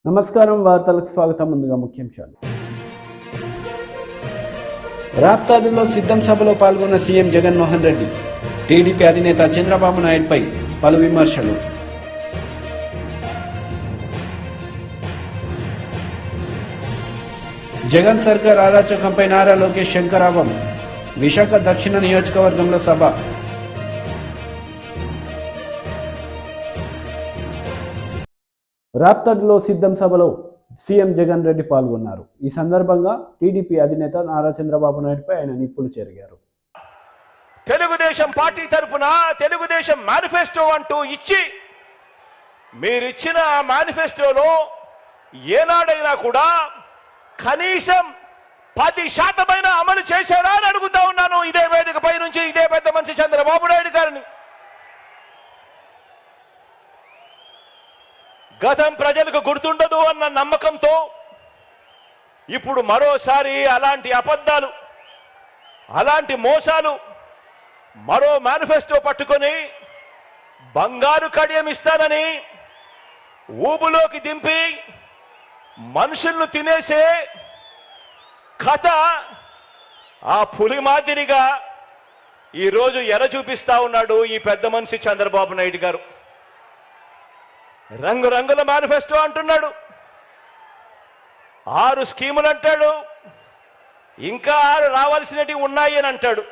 నమస్కారం వార్తలకు స్వాగతం. ముందుగా ముఖ్యాంశాలు. రాప్తాడులో సిద్ధం సభలో పాల్గొన్న సీఎం జగన్మోహన్ రెడ్డి. టీడీపీ అధినేత చంద్రబాబు నాయుడుపై పలు విమర్శలు. జగన్ సర్కార్ అరాచకంపై నారా లోకేష్ శంకరావం. విశాఖ దక్షిణ నియోజకవర్గంలో సభ. రాప్తాడులో సిద్ధం సభలో సీఎం జగన్ రెడ్డి పాల్గొన్నారు. ఈ సందర్భంగా టీడీపీ అధినేత నారా చంద్రబాబు నాయుడుపై ఆయన నిప్పులు చెరిగారు. తెలుగుదేశం పార్టీ తరఫున తెలుగుదేశం మేనిఫెస్టో అంటూ ఇచ్చి మీరిచ్చిన మేనిఫెస్టోలో ఏనాడైనా కూడా కనీసం 10% అమలు చేశారా అని అడుగుతా ఉన్నాను. ఇదే వేదికపై నుంచి ఇదే పెద్ద మనిషి చంద్రబాబు నాయుడు గారిని. గతం ప్రజలకు గుర్తుండదు అన్న నమ్మకంతో ఇప్పుడు మరోసారి అలాంటి అబద్ధాలు, అలాంటి మోసాలు, మరో మేనిఫెస్టో పట్టుకొని బంగారు కడియం ఇస్తానని ఊబులోకి దింపి మనుషులను తినేసే కథ ఆ పులి మాదిరిగా ఈరోజు ఎర చూపిస్తా ఉన్నాడు ఈ పెద్ద మనిషి చంద్రబాబు నాయుడు గారు. రంగురంగుల మేనిఫెస్టో అంటున్నాడు, 6 స్కీములు అంటాడు, ఇంకా 6 రావాల్సినవి ఉన్నాయి అని అంటాడు.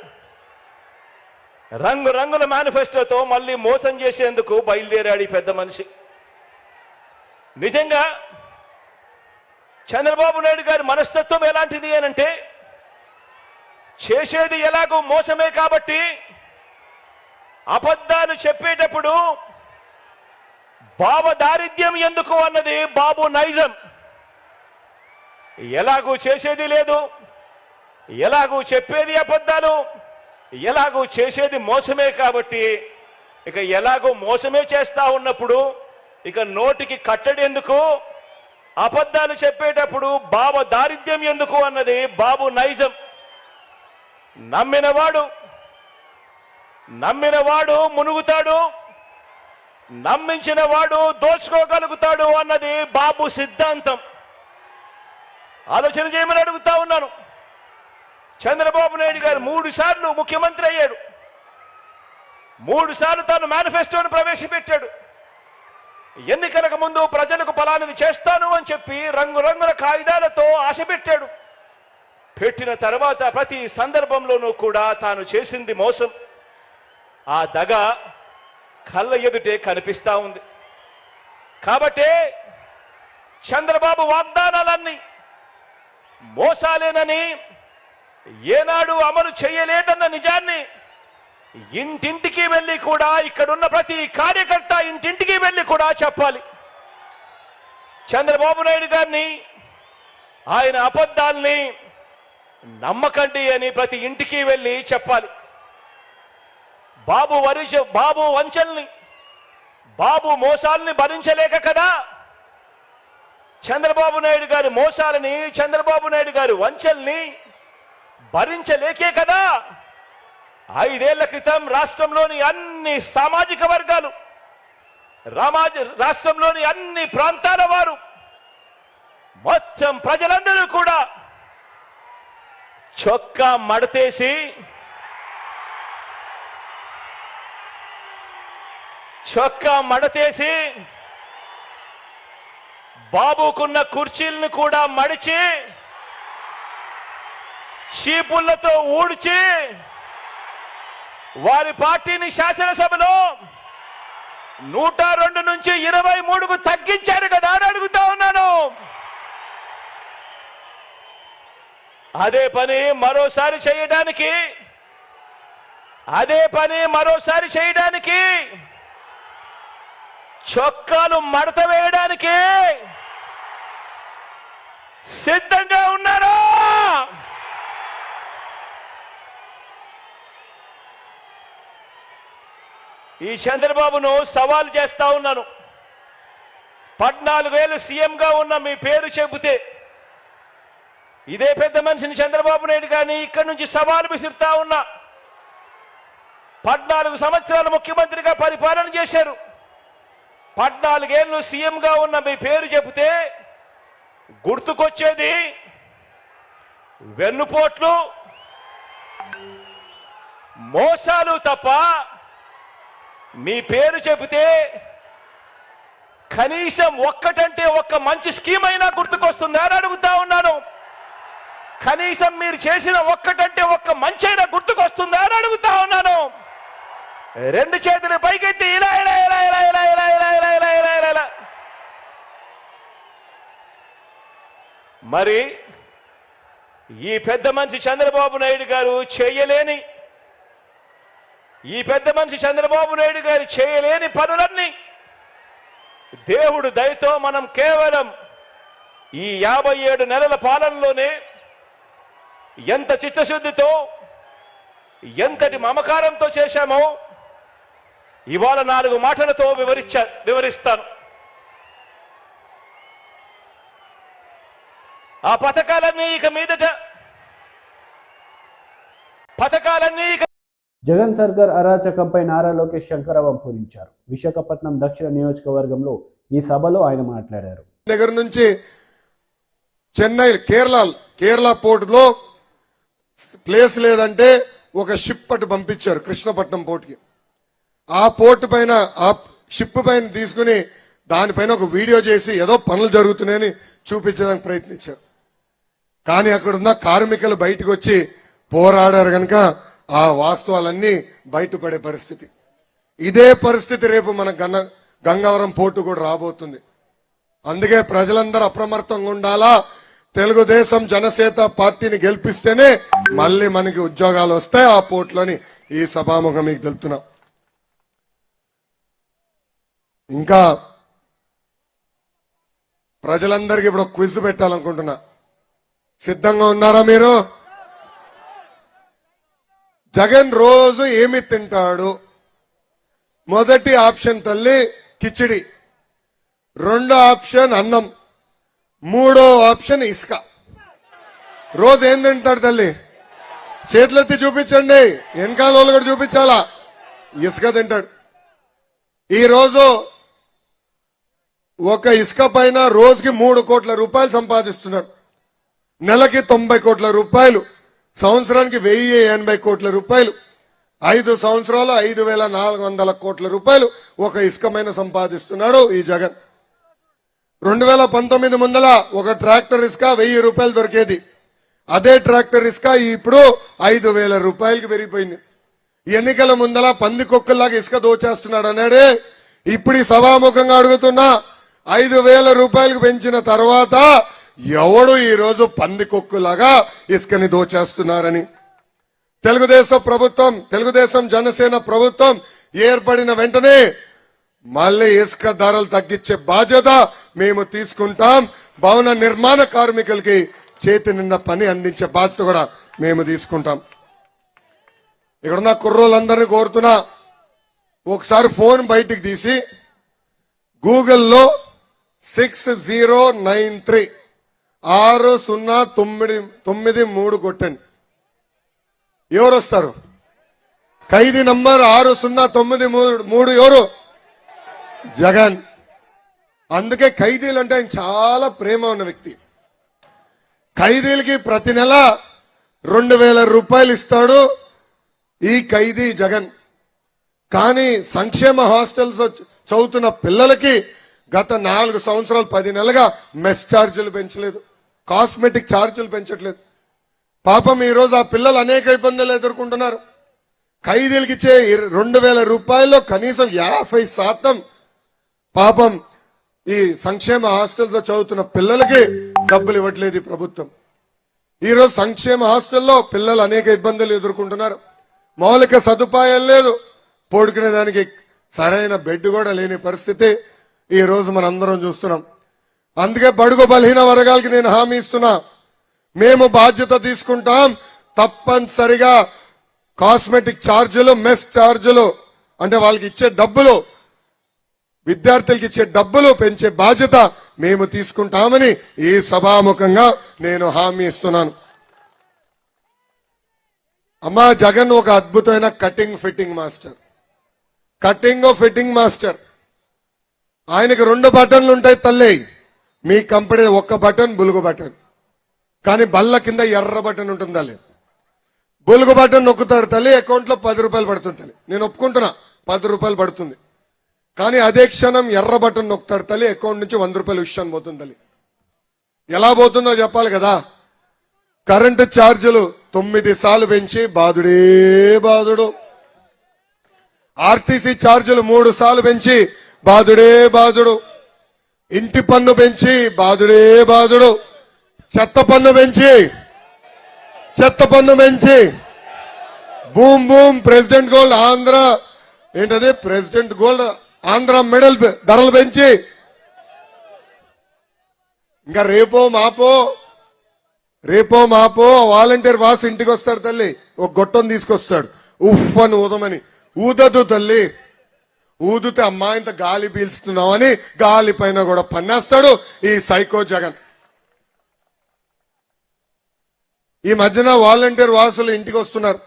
రంగురంగుల మేనిఫెస్టోతో మళ్ళీ మోసం చేసేందుకు బయలుదేరాడు ఈ పెద్ద మనిషి. నిజంగా చంద్రబాబు నాయుడు గారి మనస్తత్వం ఎలాంటిది అనంటే, చేసేది ఎలాగో మోసమే కాబట్టి అబద్ధాలు చెప్పేటప్పుడు బాబు దారిద్ర్యం ఎందుకు అన్నది బాబు నైజం. ఎలాగూ చేసేది లేదు, ఎలాగూ చెప్పేది అబద్ధాలు, ఎలాగూ చేసేది మోసమే కాబట్టి ఇక ఎలాగో మోసమే చేస్తా ఉన్నప్పుడు ఇక నోటికి కట్టడి ఎందుకు, అబద్ధాలు చెప్పేటప్పుడు బాబు దారిద్ర్యం ఎందుకు అన్నది బాబు నైజం. నమ్మినవాడు మునుగుతాడు, నమ్మించిన వాడు దోచుకోగలుగుతాడు అన్నది బాబు సిద్ధాంతం. ఆలోచన చేయమని అడుగుతా ఉన్నాను. చంద్రబాబు నాయుడు గారు 3 సార్లు ముఖ్యమంత్రి అయ్యాడు. 3 సార్లు తాను మేనిఫెస్టోను ప్రవేశపెట్టాడు. ఎన్నికలకు ముందు ప్రజలకు ఫలానిది చేస్తాను అని చెప్పి రంగురంగుల కాగితాలతో ఆశ పెట్టాడు. పెట్టిన తర్వాత ప్రతి సందర్భంలోనూ కూడా తాను చేసింది మోసం. ఆ దగ కళ్ళ ఎదుటే కనిపిస్తా ఉంది. కాబట్టే చంద్రబాబు వాగ్దానాలన్నీ మోసాలేనని, ఏనాడు అమలు చేయలేదన్న నిజాన్ని ఇంటింటికి వెళ్ళి కూడా, ఇక్కడున్న ప్రతి కార్యకర్త ఇంటింటికి వెళ్ళి కూడా చెప్పాలి. చంద్రబాబు నాయుడు గారిని, ఆయన అబద్ధాల్ని నమ్మకండి అని ప్రతి ఇంటికి వెళ్ళి చెప్పాలి. బాబు వంచల్ని, బాబు మోసాల్ని భరించలేక కదా, చంద్రబాబు నాయుడు గారి మోసాలని, చంద్రబాబు నాయుడు గారి వంచల్ని భరించలేకే కదా 5 ఏళ్ల క్రితం రాష్ట్రంలోని అన్ని సామాజిక వర్గాలు, రాష్ట్రంలోని అన్ని ప్రాంతాల వారు, మొత్తం ప్రజలందరూ కూడా చొక్కా మడతేసి బాబుకున్న కుర్చీలను కూడా మడిచి చీపుళ్లతో ఊడ్చి వారి పార్టీని శాసనసభలో 102 నుంచి 23కు తగ్గించారు కదా అని అడుగుతా ఉన్నాను. అదే పని మరోసారి చేయడానికి చొక్కాలు మడత వేయడానికి సిద్ధంగా ఉన్నారా? ఈ చంద్రబాబును సవాల్ చేస్తా ఉన్నాను. 14 ఏళ్ళు సీఎంగా ఉన్న మీ పేరు చెబితే ఇదే పెద్ద మనిషిని చంద్రబాబు నాయుడు గారిని ఇక్కడి నుంచి సవాలు విసురుతా ఉన్నా. 14 సంవత్సరాలు ముఖ్యమంత్రిగా పరిపాలన చేశారు. 14 ఏళ్ళు సీఎంగా ఉన్న మీ పేరు చెబితే గుర్తుకొచ్చేది వెన్నుపోట్లు, మోసాలు తప్ప మీ పేరు చెబితే కనీసం ఒక్కటంటే ఒక్క మంచి స్కీమ్ అయినా గుర్తుకొస్తుందా అని అడుగుతా ఉన్నాను. కనీసం మీరు చేసిన ఒక్కటంటే ఒక్క మంచైనా గుర్తుకొస్తుందా అని అడుగుతా ఉన్నాను. రెండు చేతులు పైకెత్తి ఇలా ఇలా ఇలా ఇలా ఇలా ఇలా ఇలా ఇలా ఇలా ఇలా ఇలా ఇలా. మరి ఈ పెద్ద మనిషి చంద్రబాబు నాయుడు గారు చేయలేని, ఈ పెద్ద మనిషి చంద్రబాబు నాయుడు గారు చేయలేని పనులన్నీ దేవుడు దయతో మనం కేవలం ఈ 57 నెలల పాలనలోనే ఎంత చిత్తశుద్ధితో, ఎంతటి మమకారంతో చేశామో ఇవాళ 4 మాటలతో వివరిస్తాను. ఆ పథకాలన్నీ ఇక జగన్ సర్కార్ అరాచకంపై నారా లోకేష్ శంకరావం పూరించారు. విశాఖపట్నం దక్షిణ నియోజకవర్గంలో ఈ సభలో ఆయన మాట్లాడారు. నగర్ నుంచి చెన్నై కేరళ పోర్టులో ప్లేస్ లేదంటే ఒక షిప్ అటు పంపించారు కృష్ణపట్నం పోర్టుకి. ఆ పోర్టు పైన, ఆ షిప్ పైన తీసుకుని దానిపైన ఒక వీడియో చేసి ఏదో పనులు జరుగుతున్నాయని చూపించడానికి ప్రయత్నించారు. కానీ అక్కడున్న కార్మికులు బయటకు వచ్చి పోరాడారు కనుక ఆ వాస్తవాలన్నీ బయటపడే పరిస్థితి. ఇదే పరిస్థితి రేపు మన గంగవరం పోర్టు కూడా రాబోతుంది. అందుకే ప్రజలందరూ అప్రమత్తంగా ఉండాలా. తెలుగుదేశం జనసేన పార్టీని గెలిపిస్తేనే మళ్ళీ మనకి ఉద్యోగాలు వస్తాయి ఆ పోర్టులోని ఈ సభాముఖం మీకు తెలుపుతున్నాం. ఇంకా ప్రజలందరికీ ఇప్పుడు క్విజ్ పెట్టాలనుకుంటున్నా. సిద్ధంగా ఉన్నారా మీరు? జగన్ రోజు ఏమి తింటాడు? మొదటి ఆప్షన్ తల్లి కిచిడి, రెండో ఆప్షన్ అన్నం, మూడో ఆప్షన్ ఇసుక. రోజు ఏం తింటాడు తల్లి? చేతులెత్తి చూపించండి, వెనకాల వాళ్ళు కూడా చూపించాలా. ఇసుక తింటాడు. ఈ రోజు ఒక ఇసుక పైన రోజుకి 3 కోట్ల రూపాయలు సంపాదిస్తున్నాడు. నెలకి 90 కోట్ల రూపాయలు, సంవత్సరానికి 1080 కోట్ల రూపాయలు, 5 సంవత్సరాలు 5400 కోట్ల రూపాయలు ఒక ఇసుకమైన సంపాదిస్తున్నాడు ఈ జగన్. 2019 ముందల ఒక ట్రాక్టర్ ఇసుక 1000 రూపాయలు దొరికేది. అదే ట్రాక్టర్ ఇసుక ఇప్పుడు 5000 రూపాయలకి పెరిగిపోయింది. ఎన్నికల ముందల పందికొక్కల్లాగా ఇసుక దోచేస్తున్నాడు అన్నాడే. ఇప్పుడు ఈ సభాముఖంగా అడుగుతున్నా, 5000 రూపాయలకు పెంచిన తర్వాత ఎవడు ఈ రోజు పందికొక్కులాగా ఇసుకని దోచేస్తున్నారని. తెలుగుదేశం ప్రభుత్వం, తెలుగుదేశం జనసేన ప్రభుత్వం ఏర్పడిన వెంటనే మళ్ళీ ఇసుక ధరలు తగ్గించే బాధ్యత మేము తీసుకుంటాం. భవన నిర్మాణ కార్మికులకి చేతి నిండా పని అందించే బాధ్యత కూడా మేము తీసుకుంటాం. ఇక్కడున్న కుర్రోళ్ళందరినీ కోరుతున్నా, ఒకసారి ఫోన్ బయటికి తీసి గూగుల్లో 6093 6093 కొట్టండి. ఎవరు వస్తారు? ఖైదీ నంబర్ 6093 ఎవరు? జగన్. అందుకే ఖైదీలు అంటే ఆయన చాలా ప్రేమ ఉన్న వ్యక్తి. ఖైదీలకి ప్రతి నెల 2000 రూపాయలు ఇస్తాడు ఈ ఖైదీ జగన్. కానీ సంక్షేమ హాస్టల్స్ చదువుతున్న పిల్లలకి గత 4 సంవత్సరాలు 10 నెలలుగా మెస్ ఛార్జీలు పెంచలేదు, కాస్మెటిక్ ఛార్జీలు పెంచట్లేదు. పాపం ఈ రోజు ఆ పిల్లలు అనేక ఇబ్బందులు ఎదుర్కొంటున్నారు. ఖైదీలకి ఇచ్చే 2000 రూపాయల్లో కనీసం 50% పాపం ఈ సంక్షేమ హాస్టల్స్ లో చదువుతున్న పిల్లలకి డబ్బులు ఇవ్వట్లేదు ఈ ప్రభుత్వం. ఈ రోజు సంక్షేమ హాస్టల్లో పిల్లలు అనేక ఇబ్బందులు ఎదుర్కొంటున్నారు. మౌలిక సదుపాయాలు లేదు, పడుకునే దానికి సరైన బెడ్ కూడా లేని పరిస్థితి ఈ రోజు మనందరం చూస్తున్నాం. అందుకే బడుగు బలహీన వర్గాలకి నేను హామీ ఇస్తున్నా, మేము బాధ్యత తీసుకుంటాం. తప్పనిసరిగా కాస్మెటిక్ ఛార్జీలు, మెస్ ఛార్జీలు అంటే వాళ్ళకి ఇచ్చే డబ్బులు, విద్యార్థులకి ఇచ్చే డబ్బులు పెంచే బాధ్యత మేము తీసుకుంటామని ఈ సభాముఖంగా నేను హామీ ఇస్తున్నాను. అమ్మా, జగన్ ఒక అద్భుతమైన cutting fitting master, cutting fitting master. ఆయనకి 2 బటన్లు ఉంటాయి తల్లి. మీ కంపెనీ ఒక్క బటన్ బులుగు బటన్, కానీ బల్ల కింద ఎర్ర బటన్ ఉంటుంది తల్లి. బులుగు బటన్ నొక్కుతాడు తల్లి, అకౌంట్లో 10 రూపాయలు పడుతుంది తల్లి. నేను ఒప్పుకుంటున్నా 10 రూపాయలు పడుతుంది, కానీ అదే క్షణం ఎర్ర బటన్ నొక్కుతాడు తల్లి, అకౌంట్ నుంచి 100 రూపాయలు విషయం పోతుంది తల్లి. ఎలా పోతుందో చెప్పాలి కదా. కరెంటు ఛార్జీలు 9 సార్లు పెంచి బాదుడే బాదుడు. ఆర్టీసీ ఛార్జీలు 3 సార్లు పెంచి బాదుడే బాదుడు. ఇంటి పన్ను పెంచి బాదుడే బాదుడు. చెత్త పన్ను పెంచి boom boom president gold Andhra ఏంటది ప్రెసిడెంట్ గోల్డ్ ఆంధ్ర మెడల్ ధరలు పెంచి ఇంకా రేపో మాపో వాలంటీర్ వాసు ఇంటికి వస్తాడు తల్లి, ఒక గొట్టం తీసుకొస్తాడు, ఉఫ్ అని ఊదమని. ఊదదు తల్లి, ఊదితే అమ్మా ఇంత గాలి పీల్చుతున్నామని గాలి పైన కూడా పన్నేస్తాడు ఈ సైకో జగన్. ఈ మధ్యన వాలంటీర్ వాసులు ఇంటికి వస్తున్నారు.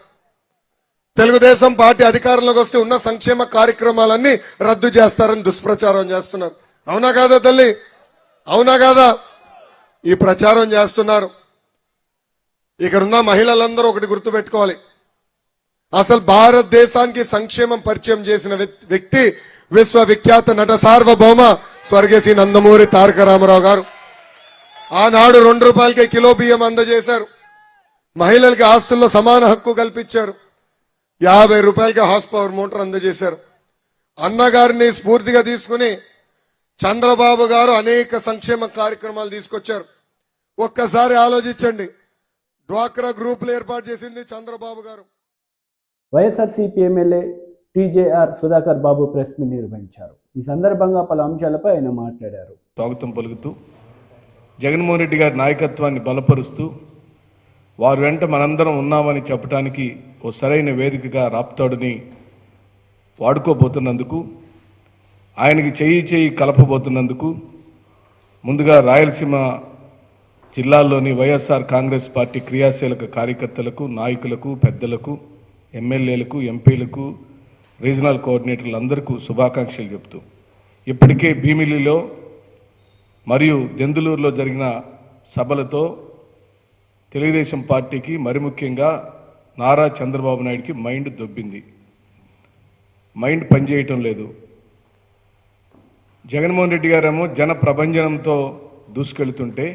తెలుగుదేశం పార్టీ అధికారంలోకి వస్తే ఉన్న సంక్షేమ కార్యక్రమాలన్నీ రద్దు చేస్తారని దుష్ప్రచారం చేస్తున్నారు. అవునా కాదా తల్లి? అవునా కాదా? ఈ ప్రచారం చేస్తున్నారు. ఇక్కడున్న మహిళలందరూ ఒకటి గుర్తుపెట్టుకోవాలి, అసలు భారతదేశానికి సంక్షేమం పరిచయం చేసిన వ్యక్తి విశ్వవిఖ్యాత నట సార్వభౌమ స్వర్గీయ నందమూరి తారక రామారావు గారు. ఆనాడు 2 రూపాయలకే కిలో బియ్యం అందజేశారు. మహిళలకి ఆస్తుల్లో సమాన హక్కు కల్పించారు. 50 రూపాయలకి హార్స్ పవర్ మోటార్ అందజేశారు. అన్నగారిని స్ఫూర్తిగా తీసుకుని చంద్రబాబు గారు అనేక సంక్షేమ కార్యక్రమాలు తీసుకొచ్చారు. ఒక్కసారి ఆలోచించండి, డ్వాక్రా గ్రూపులు ఏర్పాటు చేసింది చంద్రబాబు గారు. వైఎస్ఆర్సీపీ ఎమ్మెల్యే టీజేఆర్ సుధాకర్ బాబు ప్రెస్ మీట్ నిర్వహించారు. ఈ సందర్భంగా పలు అంశాలపై ఆయన మాట్లాడారు. స్వాగతం పలుకుతూ జగన్మోహన్ రెడ్డి గారి నాయకత్వాన్ని బలపరుస్తూ వారి వెంట మనందరం ఉన్నామని చెప్పడానికి ఓ సరైన వేదికగా రాప్తాడుని వాడుకోబోతున్నందుకు, ఆయనకి చేయి కలపబోతున్నందుకు ముందుగా రాయలసీమ జిల్లాల్లోని వైఎస్ఆర్ కాంగ్రెస్ పార్టీ క్రియాశీలక కార్యకర్తలకు, నాయకులకు, పెద్దలకు, ఎమ్మెల్యేలకు, ఎంపీలకు, రీజనల్ కోఆర్డినేటర్లు అందరికీ శుభాకాంక్షలు చెప్తూ, ఇప్పటికే భీమిలిలో మరియు దెందులూరులో జరిగిన సభలతో తెలుగుదేశం పార్టీకి, మరి ముఖ్యంగా నారా చంద్రబాబు నాయుడికి మైండ్ దొబ్బింది. మైండ్ పనిచేయటం లేదు. జగన్మోహన్ రెడ్డి గారేమో జన ప్రభంజనంతో దూసుకెళ్తుంటే,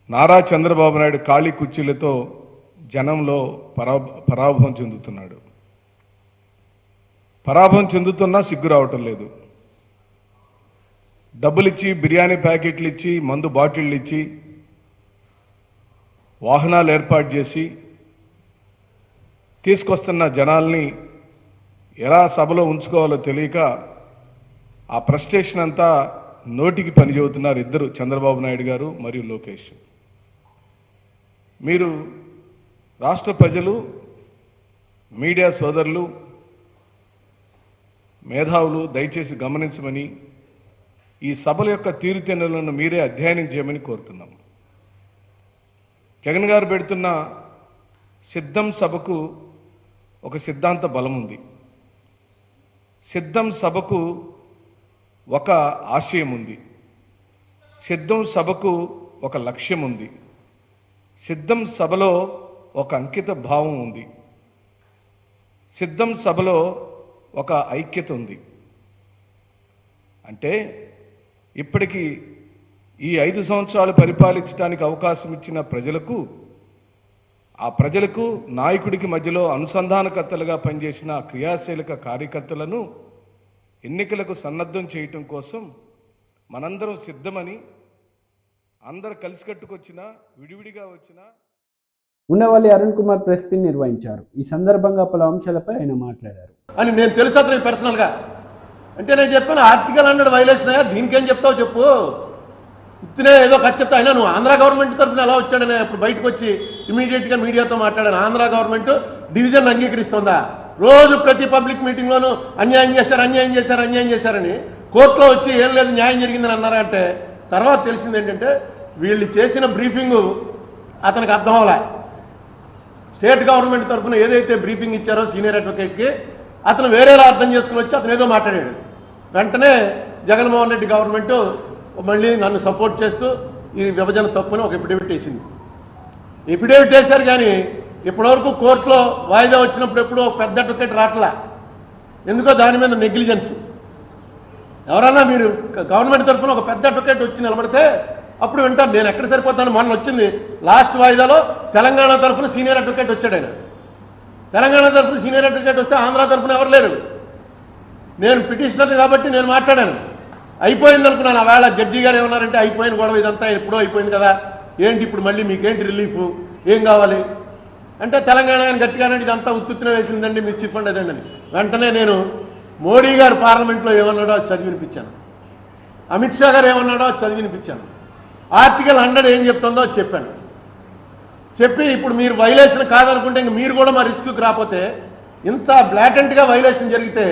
నారా చంద్రబాబు నాయుడు ఖాళీ కుర్చీలతో జనంలో పరాభవం చెందుతున్నాడు. పరాభవం చెందుతున్నా సిగ్గు రావటం లేదు. డబ్బులిచ్చి, బిర్యానీ ప్యాకెట్లు ఇచ్చి, మందు బాటిళ్ళు ఇచ్చి, వాహనాలు ఏర్పాటు చేసి తీసుకొస్తున్న జనాల్ని ఎలా సభలో ఉంచుకోవాలో తెలియక ఆ ఫ్రస్ట్రేషన్ అంతా నోటికి పని చెబుతున్నారు ఇద్దరు, చంద్రబాబు నాయుడు గారు మరియు లోకేష్. మీరు రాష్ట్ర ప్రజలు, మీడియా సోదరులు, మేధావులు దయచేసి గమనించమని, ఈ సభల యొక్క తీరుతెన్నులను మీరే అధ్యయనం చేయమని కోరుతున్నాం. జగన్ గారు పెడుతున్న సిద్ధం సభకు ఒక సిద్ధాంత బలం ఉంది. సిద్ధం సభకు ఒక ఆశయం ఉంది. సిద్ధం సభకు ఒక లక్ష్యం ఉంది. సిద్ధం సభలో ఒక అంకిత భావం ఉంది. సిద్ధం సభలో ఒక ఐక్యత ఉంది. అంటే ఇప్పటికీ ఈ 5 సంవత్సరాలు పరిపాలించడానికి అవకాశం ఇచ్చిన ప్రజలకు, ఆ ప్రజలకు నాయకుడికి మధ్యలో అనుసంధానకర్తలుగా పనిచేసిన క్రియాశీలక కార్యకర్తలను ఎన్నికలకు సన్నద్ధం చేయటం కోసం మనందరం సిద్ధమని, అందరు కలిసికట్టుకొచ్చినా విడివిడిగా వచ్చినా. ఉండవల్లి అరుణ్ కుమార్ ప్రెస్ మీట్ నిర్వహించారు. ఈ సందర్భంగా పలు అంశాలపై ఆయన మాట్లాడారు. అని నేను తెలుసు అతనికి పర్సనల్గా. అంటే నేను చెప్పాను ఆర్టికల్ 100 వైలేషన్ అయ్యా, దీనికేం చెప్తావు చెప్పు. ఇతనే ఏదో ఖర్చు చెప్తా. అయినా నువ్వు ఆంధ్ర గవర్నమెంట్ తరఫున ఎలా వచ్చాడని అప్పుడు బయటకు వచ్చి ఇమీడియట్గా మీడియాతో మాట్లాడాను. ఆంధ్ర గవర్నమెంట్ డివిజన్ అంగీకరిస్తుందా? రోజు ప్రతి పబ్లిక్ మీటింగ్లోనూ అన్యాయం చేశారని కోర్టులో వచ్చి ఏం లేదు న్యాయం జరిగిందని అన్నారంటే, తర్వాత తెలిసింది ఏంటంటే వీళ్ళు చేసిన బ్రీఫింగు అతనికి అర్థం అవ్వలే. స్టేట్ గవర్నమెంట్ తరఫున ఏదైతే బ్రీఫింగ్ ఇచ్చారో సీనియర్ అడ్వకేట్కి, అతను వేరేలా అర్థం చేసుకుని వచ్చి అతను ఏదో మాట్లాడాడు. వెంటనే జగన్మోహన్ రెడ్డి గవర్నమెంట్ మళ్ళీ నన్ను సపోర్ట్ చేస్తూ ఈ విభజన తప్పుని ఒక ఎఫిడేవిట్ వేసింది. ఎఫిడేవిట్ వేశారు కానీ ఇప్పటివరకు కోర్టులో వాయిదా వచ్చినప్పుడు ఎప్పుడూ ఒక పెద్ద అడ్వకేట్ రావట్లా. ఎందుకో దాని మీద నెగ్లిజెన్స్. ఎవరన్నా మీరు గవర్నమెంట్ తరఫున ఒక పెద్ద అడ్వకేట్ వచ్చి నిలబడితే అప్పుడు వింటారు. నేను ఎక్కడ సరిపోతాను. మొన్న వచ్చింది లాస్ట్ వాయిదాలో తెలంగాణ తరఫున సీనియర్ అడ్వకేట్ వచ్చాడు. ఆయన తెలంగాణ తరఫున సీనియర్ అడ్వకేట్ వస్తే ఆంధ్ర తరఫున ఎవరు లేరు. నేను పిటిషనర్ కాబట్టి నేను మాట్లాడాను. అయిపోయింది అనుకున్నాను. ఆ వేళ జడ్జి గారు ఏమన్నారంటే అయిపోయిన గొడవ ఇదంతా ఎప్పుడో అయిపోయింది కదా, ఏంటి ఇప్పుడు మళ్ళీ మీకేంటి రిలీఫ్, ఏం కావాలి అంటే తెలంగాణ గట్టిగానే ఇదంతా ఉత్తుత్తున వేసిందండి, మీరు చెప్పండి అదండి అని. వెంటనే నేను మోడీ గారు పార్లమెంట్లో ఏమన్నాడో అది చదివి వినిపించాను. అమిత్ షా గారు ఏమన్నాడో అది చదివి వినిపించాను. ఆర్టికల్ 100 ఏం చెప్తుందో అది చెప్పాను. చెప్పి ఇప్పుడు మీరు వైలేషన్ కాదనుకుంటే ఇంక మీరు కూడా మా రిస్క్కి రాకపోతే, ఇంత బ్లాటెంట్గా వైలేషన్ జరిగితే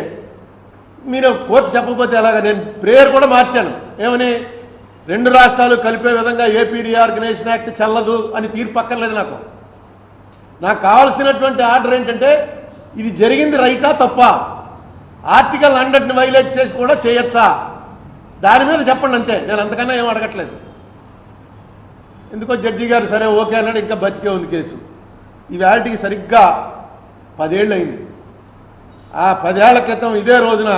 మీరు కోర్టు చెప్పకపోతే ఎలాగా. నేను ప్రేయర్ కూడా మార్చాను. ఏమని 2 రాష్ట్రాలు కలిపే విధంగా ఏపీ రీఆర్గనైజేషన్ యాక్ట్ చెల్లదు అని తీర్పు అక్కర్లేదు. నాకు కావాల్సినటువంటి ఆర్డర్ ఏంటంటే ఇది జరిగింది రైటా తప్పా, ఆర్టికల్ 100ని వైలేట్ చేసి కూడా చేయొచ్చా, దాని మీద చెప్పండి అంతే. నేను అంతకన్నా ఏం అడగట్లేదు. ఎందుకో జడ్జి గారు సరే ఓకే అన్నాడు. ఇంకా బతికే ఉంది కేసు. ఈ వేళటికి సరిగ్గా 10 ఏళ్ళు అయింది. ఆ 10 ఏళ్ల క్రితం ఇదే రోజున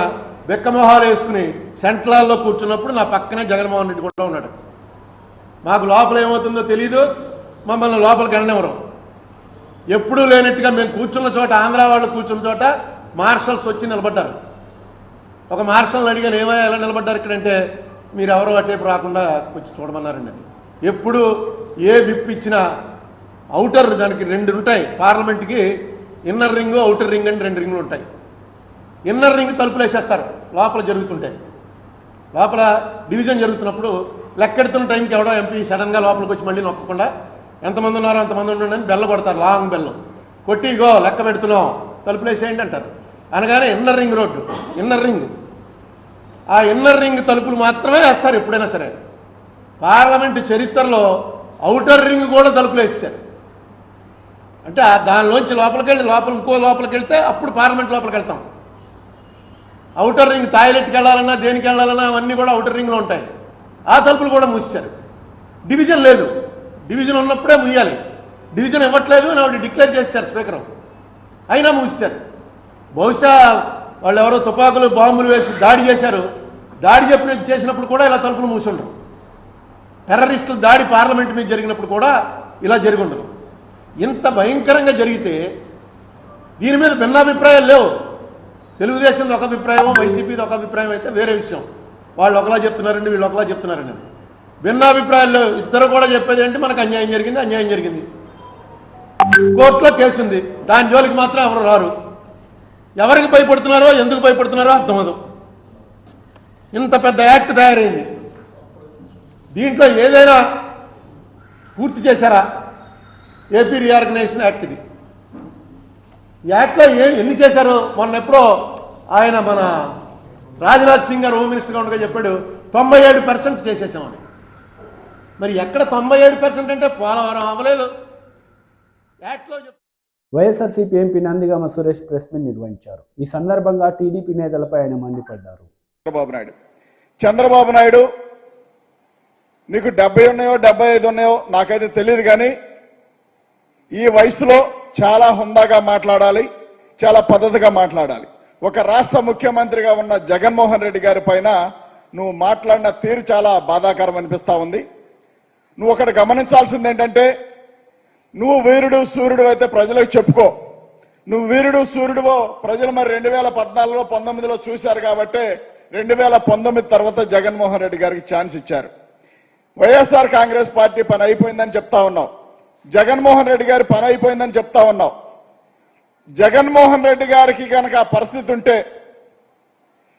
బెక్కమొహాలు వేసుకుని సెంట్రల్లో కూర్చున్నప్పుడు నా పక్కనే జగన్మోహన్ రెడ్డి కూడా ఉన్నాడు. మాకు లోపల ఏమవుతుందో తెలీదు, మమ్మల్ని లోపలికి వెళ్ళనివ్వరు. ఎప్పుడూ లేనట్టుగా మేము కూర్చున్న చోట, ఆంధ్ర వాళ్ళు కూర్చున్న చోట మార్షల్స్ వచ్చి నిలబడ్డారు. ఒక మార్షల్ని అడిగాను, ఏమయ్యా ఎలా నిలబడ్డారు ఇక్కడంటే, మీరు ఎవరో అటేపు రాకుండా వచ్చి చూడమన్నారండి. ఎప్పుడు ఏ విప్ ఇచ్చినా అవుటర్ దానికి 2 ఉంటాయి. పార్లమెంట్కి ఇన్నర్ రింగు అవుటర్ రింగ్ అని 2 రింగులు ఉంటాయి. ఇన్నర్ రింగ్ తలుపులు వేసేస్తారు లోపల జరుగుతుంటాయి. లోపల డివిజన్ జరుగుతున్నప్పుడు లెక్కెడుతున్న టైంకి ఎవడో ఎంపీ సడన్గా లోపలికి వచ్చి మళ్ళీ నొక్కకుండా ఎంతమంది ఉన్నారో అంతమంది ఉండండి అని బెల్ల కొడతారు. లాంగ్ బెల్లు కొట్టి ఇగో లెక్క పెడుతున్నాం తలుపులు వేసేయండి అంటారు. అనగానే inner ring road, inner ring, ఆ ఇన్నర్ రింగ్ తలుపులు మాత్రమే వేస్తారు ఎప్పుడైనా సరే. పార్లమెంటు చరిత్రలో అవుటర్ రింగ్ కూడా తలుపులు వేసేసారు. అంటే దానిలోంచి లోపలికి వెళ్ళి ఇంకో లోపలికి వెళ్తే అప్పుడు పార్లమెంట్ లోపలికి వెళ్తాం. అవుటర్ రింగ్ టాయిలెట్కి వెళ్ళాలన్నా దేనికి వెళ్ళాలన్నా అవన్నీ కూడా అవుటర్ రింగ్లో ఉంటాయి. ఆ తలుపులు కూడా మూసేశారు. డివిజన్ లేదు, డివిజన్ ఉన్నప్పుడే మూయాలి. డివిజన్ ఇవ్వట్లేదు అని ఆవిడ డిక్లేర్ చేశారు స్పీకర్, అయినా మూసేశారు. బహుశా వాళ్ళు ఎవరో తుపాకులు బాంబులు వేసి దాడి చేశారు. దాడి చేసినప్పుడు కూడా ఇలా తలుపులు మూసి ఉండరు. టెర్రరిస్టుల దాడి పార్లమెంట్ మీద జరిగినప్పుడు కూడా ఇలా జరిగి ఉండదు. ఇంత భయంకరంగా జరిగితే దీని మీద భిన్నాభిప్రాయాలు లేవు. తెలుగుదేశంది ఒక అభిప్రాయం, వైసీపీది ఒక అభిప్రాయం అయితే వేరే విషయం. వాళ్ళు ఒకలా చెప్తున్నారండి, వీళ్ళు ఒకలా చెప్తున్నారండి. భిన్నాభిప్రాయాలు ఇద్దరు కూడా చెప్పేది ఏంటి, మనకు అన్యాయం జరిగింది. కోర్టులో కేసు ఉంది, దాని జోలికి మాత్రం ఎవరు రారు. ఎవరికి భయపడుతున్నారో ఎందుకు భయపడుతున్నారో అర్థమదు. ఇంత పెద్ద యాక్ట్ తయారైంది. దీంట్లో ఏదైనా పూర్తి చేశారా? ఏపీ రీఆర్గనైజేషన్ యాక్ట్ ఇది. యాక్ట్లో ఎన్ని చేశారు? మొన్న ఎప్పుడో ఆయన మన రాజ్నాథ్ సింగ్ గారు హోమ్ మినిస్టర్గా ఉండగా చెప్పాడు 97% చేసేసామని. మరి ఎక్కడ 97% అంటే పోలవరం అవ్వలేదు. యాక్ట్లో YSRCP MP Nandigama Suresh press meet నిర్వహించారు. ఈ సందర్భంగా టీడీపీ నేతలపై ఆయన మండిపడ్డారు. చంద్రబాబు నాయుడు నీకు 70 ఉన్నాయో 75 ఉన్నాయో నాకైతే తెలియదు, కానీ ఈ వయసులో చాలా హుందాగా మాట్లాడాలి, చాలా పద్ధతిగా మాట్లాడాలి. ఒక రాష్ట్ర ముఖ్యమంత్రిగా ఉన్న జగన్మోహన్ రెడ్డి గారి పైన నువ్వు మాట్లాడిన తీరు చాలా బాధాకరం అనిపిస్తా ఉంది. నువ్వు ఒకటి గమనించాల్సింది ఏంటంటే, నువ్వు వీరుడు సూర్యుడు అయితే ప్రజలకు చెప్పుకో. నువ్వు వీరుడు సూర్యుడువో ప్రజలు మరి 2014లో 19లో చూశారు కాబట్టి 2019 తర్వాత జగన్మోహన్ రెడ్డి గారికి ఛాన్స్ ఇచ్చారు. వైఎస్ఆర్ కాంగ్రెస్ పార్టీ పని అయిపోయిందని చెప్తా ఉన్నావు, జగన్మోహన్ రెడ్డి గారి పని అయిపోయిందని చెప్తా ఉన్నావు. జగన్మోహన్ రెడ్డి గారికి కనుక ఆ పరిస్థితి ఉంటే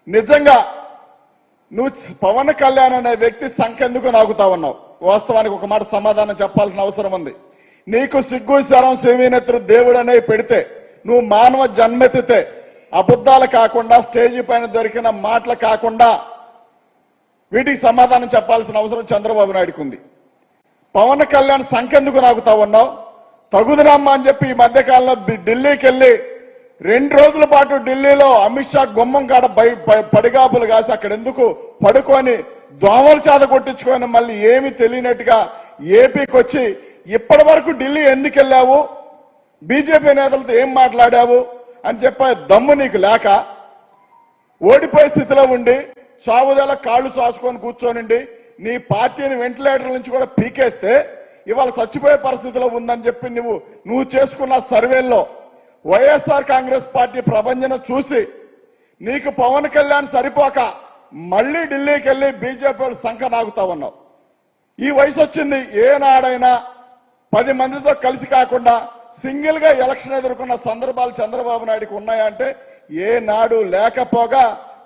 నిజంగా నువ్వు పవన్ కళ్యాణ్ అనే వ్యక్తి సంకెందుకు నాగుతా ఉన్నావు? వాస్తవానికి ఒక మాట సమాధానం చెప్పాల్సిన అవసరం ఉంది. నీకు సిగ్గు శరం శివీనెత్తురు దేవుడు అనే పెడితే, నువ్వు మానవ జన్మెత్తితే అబద్ధాలు కాకుండా స్టేజీ పైన దొరికిన మాటలు కాకుండా వీటికి సమాధానం చెప్పాల్సిన అవసరం చంద్రబాబు నాయుడుకు ఉంది. పవన్ కళ్యాణ్ సంకెందుకు నాకుతా ఉన్నావు? తగుదనమ్మా అని చెప్పి ఈ మధ్యకాలంలో ఢిల్లీకి వెళ్ళి 2 రోజుల పాటు ఢిల్లీలో అమిత్ షా గుమ్మం కాడ పడిగాపులు కాసి అక్కడ ఎందుకు పడుకొని దోమల చేత కొట్టించుకొని మళ్ళీ ఏమి తెలియనట్టుగా ఏపీకి వచ్చి ఇప్పటి వరకు ఢిల్లీ ఎందుకు వెళ్ళావు, బీజేపీ నేతలతో ఏం మాట్లాడావు అని చెప్పే దమ్ము నీకు లేక ఓడిపోయే స్థితిలో ఉండి సాగుదల కాళ్ళు సాసుకొని కూర్చోనండి నీ పార్టీని వెంటిలేటర్ల నుంచి కూడా పీకేస్తే ఇవాళ చచ్చిపోయే పరిస్థితిలో ఉందని చెప్పి నువ్వు చేసుకున్న సర్వేల్లో వైఎస్ఆర్ కాంగ్రెస్ పార్టీ ప్రభంజనం చూసి నీకు పవన్ కళ్యాణ్ సరిపోక మళ్ళీ ఢిల్లీకి వెళ్ళి బీజేపీ వాళ్ళు సంఖ నాగుతా ఉన్నావు. ఈ వయసు వచ్చింది, ఏనాడైనా 10 మందితో కలిసి కాకుండా సింగిల్ గా ఎలక్షన్ ఎదుర్కొన్న సందర్భాలు చంద్రబాబు నాయుడుకి ఉన్నాయంటే ఏనాడు లేకపోగా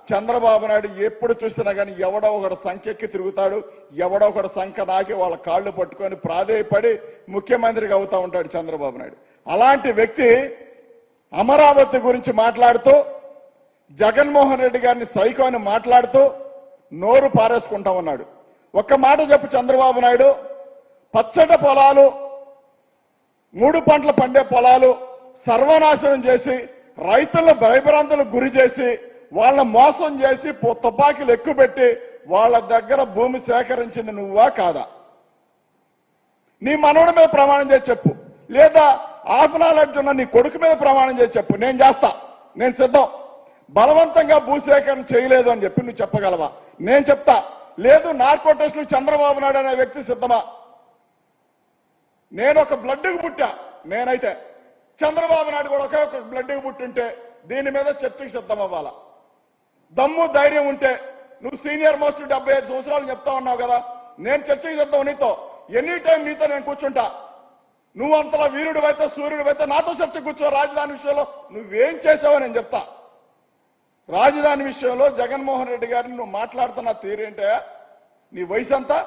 చంద్రబాబు నాయుడు ఎప్పుడు చూసినా కానీ ఎవడో ఒకడు సంఖ్యకి తిరుగుతాడు, ఎవడో ఒకడు సంఖ నాకి వాళ్ళ కాళ్ళు పట్టుకొని ప్రాధేయపడి ముఖ్యమంత్రిగా అవుతా ఉంటాడు చంద్రబాబు నాయుడు. అలాంటి వ్యక్తి అమరావతి గురించి మాట్లాడుతూ జగన్మోహన్ రెడ్డి గారిని సైకో అని మాట్లాడుతూ నోరు పారేసుకుంటా ఉన్నాడు. ఒక్క మాట చెప్పు చంద్రబాబు నాయుడు, పచ్చట పొలాలు 3 పంటలు పండే పొలాలు సర్వనాశనం చేసి రైతులను భయభ్రాంతులకు గురి చేసి వాళ్ళ మోసం చేసి తుపాకీలు ఎక్కుపెట్టి వాళ్ళ దగ్గర భూమి సేకరించింది నువ్వా కాదా? నీ మనవడి మీద ప్రమాణం చేసి చెప్పు, లేదా హాఫ్ నాలెడ్జ్ ఉన్న నీ కొడుకు మీద ప్రమాణం చేసి చెప్పు, నేను చేస్తా, నేను సిద్ధం. బలవంతంగా భూసేకరణ చేయలేదు అని చెప్పి నువ్వు చెప్పగలవా? నేను చెప్తా. లేదు నార్కో టెస్టులు చంద్రబాబు నాయుడు అనే వ్యక్తి సిద్ధమా? నేను ఒక బ్లడ్కి పుట్టా, నేనైతే చంద్రబాబు నాయుడు కూడా ఒకే ఒక బ్లడ్కి పుట్టుంటే దీని మీద చర్చకు సిద్ధం అవ్వాలా. దమ్ము ధైర్యం ఉంటే నువ్వు సీనియర్ మోస్ట్ 75 సంవత్సరాలు చెప్తా ఉన్నావు కదా, నేను చర్చకు సిద్ధం నీతో, ఎనీ టైం నీతో నేను కూర్చుంటా. నువ్వు అంతలా వీరుడు అయితే సూర్యుడు అయితే నాతో చర్చ కూర్చో. రాజధాని విషయంలో నువ్వేం చేసావో నేను చెప్తా. రాజధాని విషయంలో జగన్మోహన్ రెడ్డి గారిని నువ్వు మాట్లాడుతున్న తీరేంటే, నీ వయసు అంతా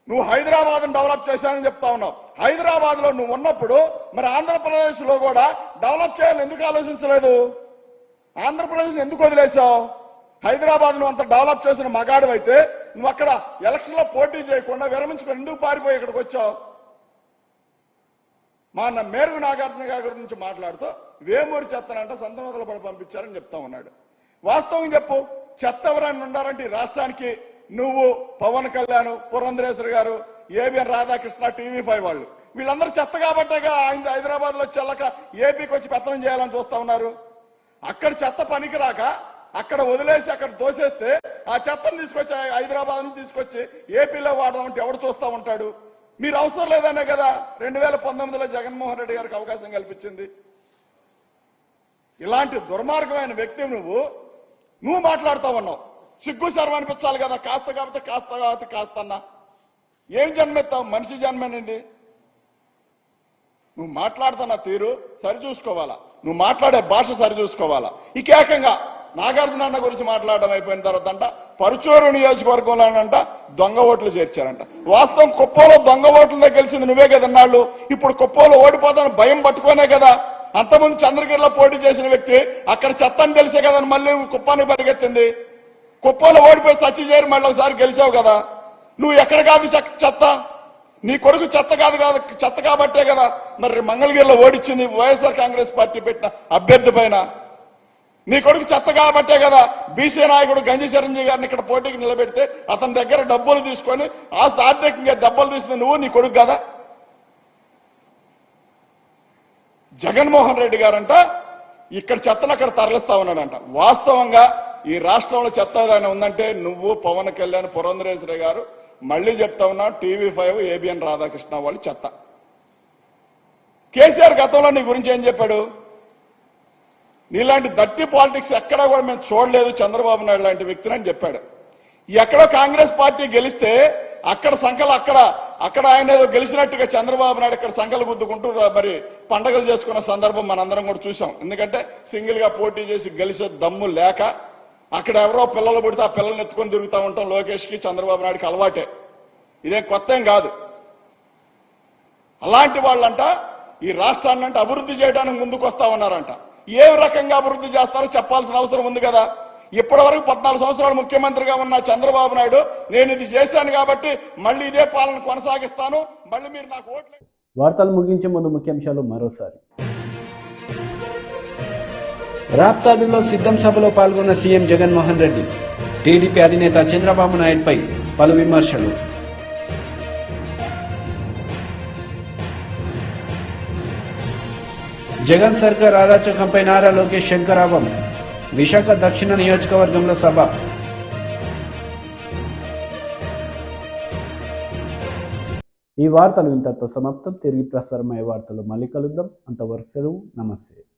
నువ్వు హైదరాబాద్ డెవలప్ చేశానని చెప్తా ఉన్నావు. హైదరాబాద్ లో నువ్వు ఉన్నప్పుడు మరి ఆంధ్రప్రదేశ్ లో కూడా డెవలప్ చేయాలని ఎందుకు ఆలోచించలేదు? ఆంధ్రప్రదేశ్ ఎందుకు వదిలేశావు? హైదరాబాద్ నువ్వు అంత డెవలప్ చేసిన మగాడు అయితే నువ్వు అక్కడ ఎలక్షన్ లో పోటీ చేయకుండా విరమించుకొని ఎందుకు పారిపోయి ఇక్కడికి వచ్చావు? మా మేరుగు నాగార్జున గారి గురించి మాట్లాడుతూ వేమూరి చెత్తనంట సంతనోదలు పడి పంపించారని చెప్తా ఉన్నాడు. వాస్తవం చెప్పు, చెత్త ఎవరైనా ఉండారంటే ఈ రాష్ట్రానికి నువ్వు, పవన్ కళ్యాణ్, పురంధరేశ్వరి గారు, ఏబిఎన్ రాధాకృష్ణ, TV5 వాళ్ళు, వీళ్ళందరూ చెత్త కాబట్టేగా ఆయన హైదరాబాద్ లో చెల్లక ఏపీకి వచ్చి పెత్తనం చేయాలని చూస్తా ఉన్నారు. అక్కడ చెత్త పనికి రాక అక్కడ వదిలేసి అక్కడ దోసేస్తే ఆ చెత్తను తీసుకొచ్చి హైదరాబాద్ నుంచి తీసుకొచ్చి ఏపీలో వాడదామంటే ఎవడు చూస్తా ఉంటాడు? మీరు అవసరం లేదనే కదా 2019లో జగన్మోహన్ రెడ్డి గారికి అవకాశం కల్పించింది. ఇలాంటి దుర్మార్గమైన వ్యక్తి నువ్వు మాట్లాడుతా ఉన్నావు. సిగ్గు శర్మ అనిపించాలి కదా, కాస్త కాబట్టి కాస్తన్నా ఏం జన్మెత్తావు? మనిషి జన్మనండి. నువ్వు మాట్లాడుతున్న తీరు సరిచూసుకోవాలా, నువ్వు మాట్లాడే భాష సరిచూసుకోవాలా. ఇక ఏకంగా నాగార్జున అన్న గురించి మాట్లాడడం అయిపోయిన తర్వాత అంట పరుచూరు నియోజకవర్గంలోనంట దొంగ ఓట్లు చేర్చారంట. వాస్తవం కుప్పంలో దొంగ ఓట్లతో గెలిచింది నువ్వే కదన్నాళ్ళు. ఇప్పుడు కుప్పంలో ఓడిపోతాను భయం పట్టుకోనే కదా అంతకుముందు చంద్రగిరిలో పోటీ చేసిన వ్యక్తి అక్కడ చెత్తని తెలిసే కదా మళ్ళీ కుప్పానికి పరిగెత్తింది. కుప్పంలో ఓడిపోయి చచ్చి చేరి మళ్ళీ ఒకసారి గెలిచావు కదా. నువ్వు ఎక్కడ కాదు చెత్త, నీ కొడుకు చెత్త కాబట్టే కదా మరి మంగళగిరిలో ఓడిచ్చింది వైఎస్ఆర్ కాంగ్రెస్ పార్టీ పెట్టిన అభ్యర్థి పైన. నీ కొడుకు చెత్త కాబట్టే కదా బీసీ నాయకుడు గంజి చిరంజీవి గారిని ఇక్కడ పోటీకి నిలబెడితే అతని దగ్గర డబ్బులు తీసుకొని ఆర్థికంగా దెబ్బలు తీసిన నువ్వు, నీ కొడుకు కదా. జగన్మోహన్ రెడ్డి గారంట ఇక్కడ చెత్తను అక్కడ తరలిస్తా ఉన్నాడంట. వాస్తవంగా ఈ రాష్ట్రంలో చెత్త ఏదైనా ఉందంటే నువ్వు, పవన్ కళ్యాణ్, పురంధరేశ్వరి గారు, మళ్ళీ చెప్తా ఉన్నా TV5, ఏబిఎన్ రాధాకృష్ణ వాళ్ళు చెత్త. కేసీఆర్ గతంలో నీ గురించి ఏం చెప్పాడు? నీలాంటి దట్టి పాలిటిక్స్ ఎక్కడా కూడా మేము చూడలేదు చంద్రబాబు నాయుడు లాంటి వ్యక్తిని అని చెప్పాడు. ఎక్కడో కాంగ్రెస్ పార్టీ గెలిస్తే అక్కడ సంఖ్యలు అక్కడ ఆయన ఏదో గెలిచినట్టుగా చంద్రబాబు నాయుడు ఇక్కడ సంఖ్యలు గుద్దుకుంటూ మరి పండగలు చేసుకున్న సందర్భం మనందరం కూడా చూసాం. ఎందుకంటే సింగిల్ గా పోటీ చేసి గెలిచే దమ్ము లేక అక్కడ ఎవరో పిల్లలు పుడితే ఆ పిల్లల్ని ఎత్తుకొని తిరుగుతూ ఉంటాం. లోకేష్ కి చంద్రబాబు నాయుడుకి అలవాటే, ఇదేం కొత్త ఏం కాదు. అలాంటి వాళ్ళంట ఈ రాష్ట్రాన్ని అంటే అభివృద్ధి చేయడానికి ముందుకు వస్తా ఉన్నారంట. ఏ రకంగా అభివృద్ధి చేస్తారో చెప్పాల్సిన అవసరం ఉంది కదా. ఇప్పటి వరకు 14 సంవత్సరాలు ముఖ్యమంత్రిగా ఉన్న చంద్రబాబు నాయుడు నేను ఇది చేశాను కాబట్టి మళ్ళీ ఇదే పాలన కొనసాగిస్తాను, మళ్ళీ మీరు నాకు ఓట్లు. వార్తలు ముగించే ముందు ముఖ్యాంశాలు మరోసారి. రాప్తాడులో సిద్ధం సభలో పాల్గొన్న సీఎం జగన్మోహన్ రెడ్డి. టీడీపీ అధినేత చంద్రబాబు నాయుడుపై పలు విమర్శలు. జగన్ సర్కార్ అరాచకంపై నారా లోకేష్ శంకరావం. విశాఖ దక్షిణ నియోజకవర్గంలో సభ. ఈ వార్తలు ఇంతటితో సమాప్తం. తిరిగి ప్రసారమయ్యే వార్తలు మళ్ళీ కలుద్దాం. అంతవరకు సెలవు. నమస్తే.